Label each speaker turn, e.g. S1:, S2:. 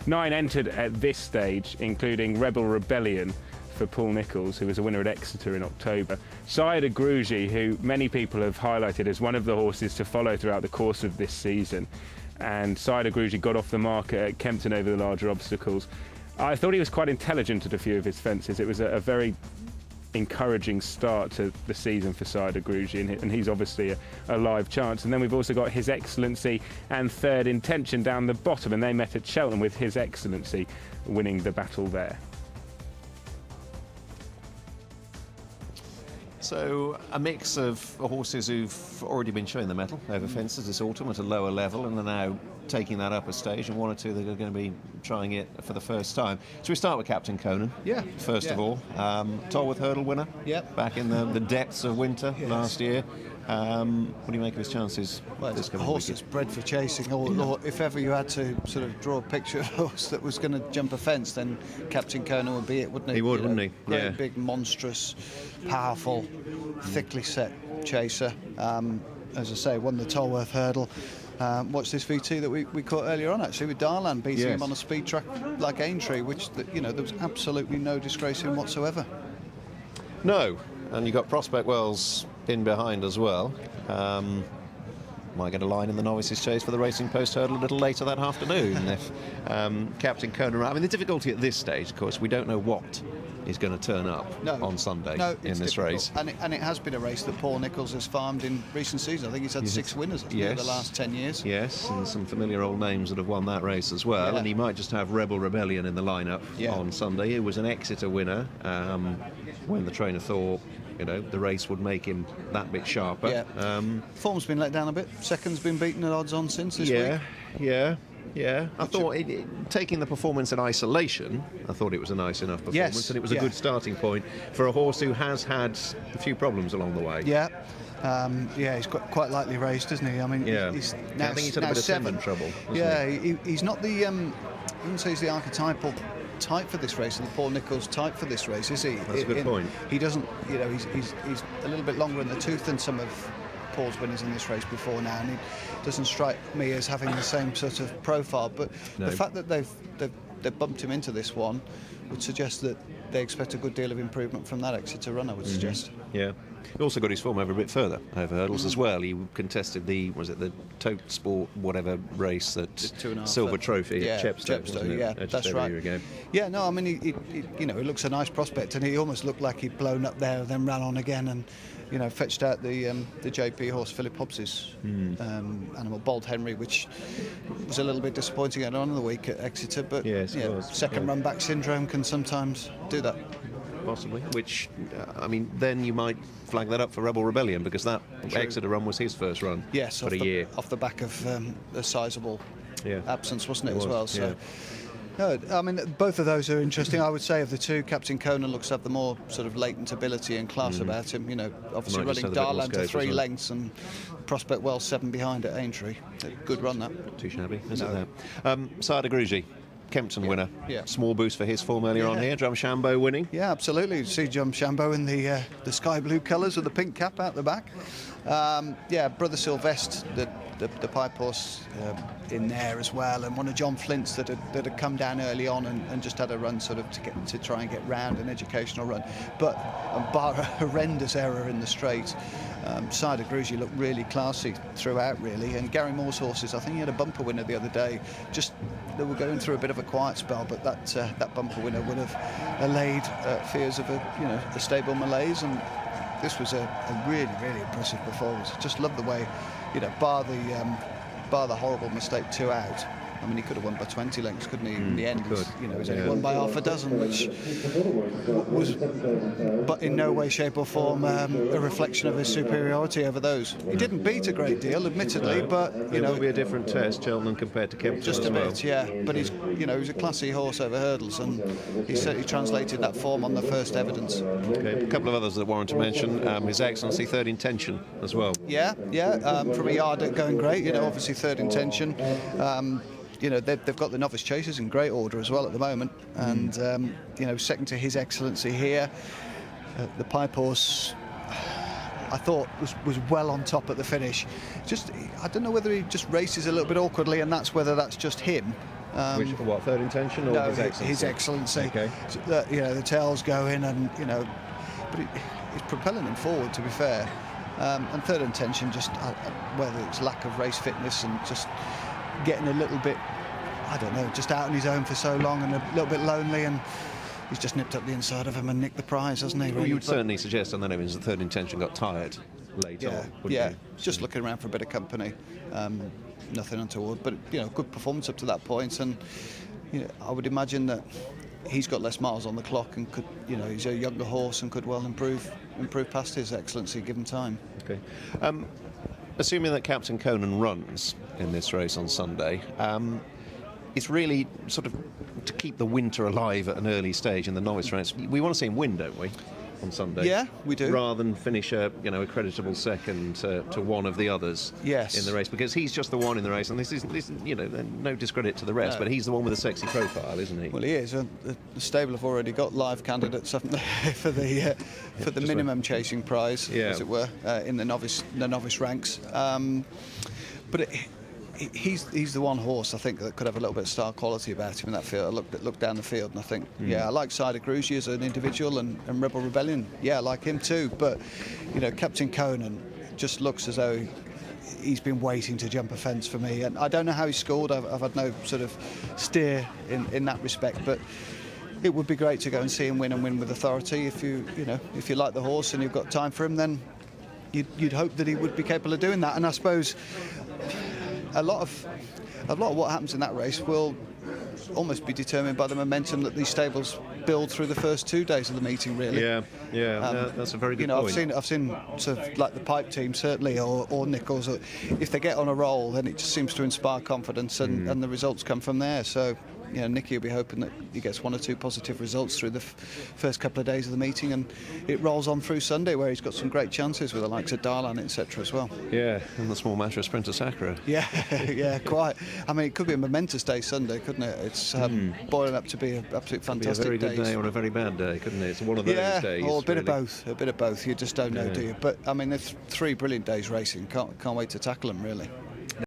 S1: 9 entered at this stage, including Rebel Rebellion for Paul Nicholls, who was a winner at Exeter in October. Cider Grugy, who many people have highlighted as one of the horses to follow throughout the course of this season. And Cider Grugy got off the mark at Kempton over the larger obstacles. I thought he was quite intelligent at a few of his fences. It was a very encouraging start to the season for Cider Grugy, and he's obviously a live chance. And then we've also got His Excellency and Third Intention down the bottom, and they met at Cheltenham with His Excellency winning the battle there.
S2: So a mix of horses who've already been showing the mettle over fences this autumn at a lower level and are now taking that up a stage, and one or two that are going to be trying it for the first time. So we start with Captain Conan.
S3: Yeah.
S2: First of all, Tolworth Hurdle winner.
S3: Yep.
S2: Back in the depths of winter last year. What do you make of his chances?
S3: Well, it's a horse that's bred for chasing. Or if ever you had to sort of draw a picture of a horse that was going to jump a fence, then Captain Conan would be it, wouldn't he?
S2: He would, wouldn't he?
S3: Great,
S2: Yeah.
S3: big, monstrous, powerful, thickly set chaser. As I say, won the Tolworth Hurdle. Watch this VT that we caught earlier on, actually, with Darlan beating him on a speed track like Aintree, which, there was absolutely no disgrace in whatsoever.
S2: No, and you've got Prospect Wells in behind as well. Might get a line in the novices chase for the Racing Post Hurdle a little later that afternoon if Captain Conan... I mean, the difficulty at this stage, of course, we don't know what is going to turn up on Sunday in this race.
S3: And it has been a race that Paul Nicholls has farmed in recent seasons. I think he's had 6 winners in the last 10 years.
S2: Yes, and some familiar old names that have won that race as well. And he might just have Rebel Rebellion in the lineup on Sunday. He was an Exeter winner when the trainer thought the race would make him that bit sharper.
S3: Form's been let down a bit. Second's been beaten at odds on since this week.
S2: Yeah. I thought, taking the performance in isolation, I thought it was a nice enough performance, and it was a good starting point for a horse who has had a few problems along the way.
S3: He's quite lightly raced, isn't he? I mean, he's now,
S2: I think he's had a bit of tendon trouble.
S3: He's not the. I wouldn't say he's the archetypal type for this race and the Paul Nicholls type for this race, is he?
S2: That's a good point.
S3: He doesn't, he's a little bit longer in the tooth than some of Paul's winners in this race before now, and he doesn't strike me as having the same sort of profile. But the fact that they've bumped him into this one would suggest that they expect a good deal of improvement from that Exeter run, I would suggest.
S2: Yeah. He also got his form over a bit further over hurdles as well. He contested the Tote Sport whatever race, that Silver Trophy at Chepstow.
S3: That's right.
S2: Ago.
S3: Yeah, no, I mean, he looks a nice prospect, and he almost looked like he'd blown up there, then ran on again, and fetched out the JP horse, Philip Hobbs's animal, Bold Henry, which was a little bit disappointing at the end of the week at Exeter, but second run back syndrome can sometimes do that.
S2: Possibly, which, then you might flag that up for Rebel Rebellion, because that Exeter run was his first run for a year.
S3: Off the back of a sizable absence, wasn't it, as well? So.
S2: Yeah.
S3: No, I mean, both of those are interesting. I would say of the two, Captain Conan looks to have the more sort of latent ability and class about him. Obviously running Darlan to 3 lengths and Prospect Wells 7 behind at Aintree. Good run, that.
S2: Not too shabby, is it there? Cider Grugy, Kempton winner. Small boost for his form earlier on here. Drumshambo winning. Yeah,
S3: absolutely. You see Drumshambo in the sky blue colours with the pink cap out the back. Brother Sylvester, the pipe horse in there as well, and one of John Flint's that had come down early on and just had a run sort of to try and get round, an educational run, but bar a horrendous error in the straight. Cider Grugy looked really classy throughout, really, and Gary Moore's horses, I think he had a bumper winner the other day. Just they were going through a bit of a quiet spell, but that bumper winner would have allayed fears of a stable malaise, and this was a really, really impressive performance. Just love the way, bar the horrible mistake 2 out. I mean, he could have won by 20 lengths, couldn't he? In the end, he's only won by half a dozen, which was, but in no way, shape or form, a reflection of his superiority over those. He didn't beat a great deal, admittedly, but
S2: it will be a different test, Cheltenham compared to Kempton.
S3: Just a bit, but he's a classy horse over hurdles, and he certainly translated that form on the first evidence.
S2: Okay, a couple of others that warrant to mention. His Excellency, Third Intention as well.
S3: From a yard going great. Obviously Third Intention. They've got the novice chasers in great order as well at the moment, and second to His Excellency here. The pipe horse, I thought, was well on top at the finish. I don't know whether he just races a little bit awkwardly, and whether that's just him,
S2: What, Third Intention or
S3: No,
S2: His Excellency?
S3: His Excellency.
S2: Okay.
S3: So that, the tail's going, and but it's propelling him forward, to be fair. And Third Intention, just whether it's lack of race fitness and just getting a little bit, I don't know, just out on his own for so long and a little bit lonely, and he's just nipped up the inside of him and nicked the prize, hasn't he?
S2: Well, you would certainly suggest on that evidence that Third Intention got tired late on, wouldn't you?
S3: Just looking around for a bit of company. Nothing untoward, but good performance up to that point, and I would imagine that he's got less miles on the clock and could, he's a younger horse and could well improve past His Excellency given time.
S2: Okay. Assuming that Captain Conan runs in this race on Sunday, it's really sort of to keep the winter alive at an early stage in the novice race. We want to see him win, don't we, on Sunday?
S3: Yeah, we do.
S2: Rather than finish a creditable second to one of the others in the race, because he's just the one in the race, and this is no discredit to the rest, but he's the one with a sexy profile, isn't he?
S3: Well, he is. The stable have already got live candidates, haven't they, for the minimum chasing prize, as it were, in the novice ranks. But he's the one horse, I think, that could have a little bit of star quality about him in that field. I looked down the field and I think, I like Cider Grugy as an individual, and Rebel Rebellion, I like him too. But, Captain Conan just looks as though he's been waiting to jump a fence for me. And I don't know how he scored. I've had no sort of steer in that respect. But it would be great to go and see him win, and win with authority. If you like the horse and you've got time for him, then you'd hope that he would be capable of doing that. And I suppose a lot of what happens in that race will almost be determined by the momentum that these stables build through the first 2 days of the meeting, really.
S2: That's a very good point.
S3: I've seen sort of like the Pipe team, certainly, or Nichols. If they get on a roll, then it just seems to inspire confidence, and the results come from there. So Nicky will be hoping that he gets 1 or 2 positive results through the first couple of days of the meeting, and it rolls on through Sunday, where he's got some great chances with the likes of Darlan, etc. as well.
S2: Yeah, and the small matter of Sprinter Sacra.
S3: Yeah, quite. I mean, it could be a momentous day Sunday, couldn't it? It's boiling up to be an absolute fantastic day.
S2: A very good day or a very bad day, couldn't it? It's one of those days.
S3: Or a bit of both. A bit of both. You just don't know, do you? But I mean, there's 3 brilliant days racing. Can't wait to tackle them, really.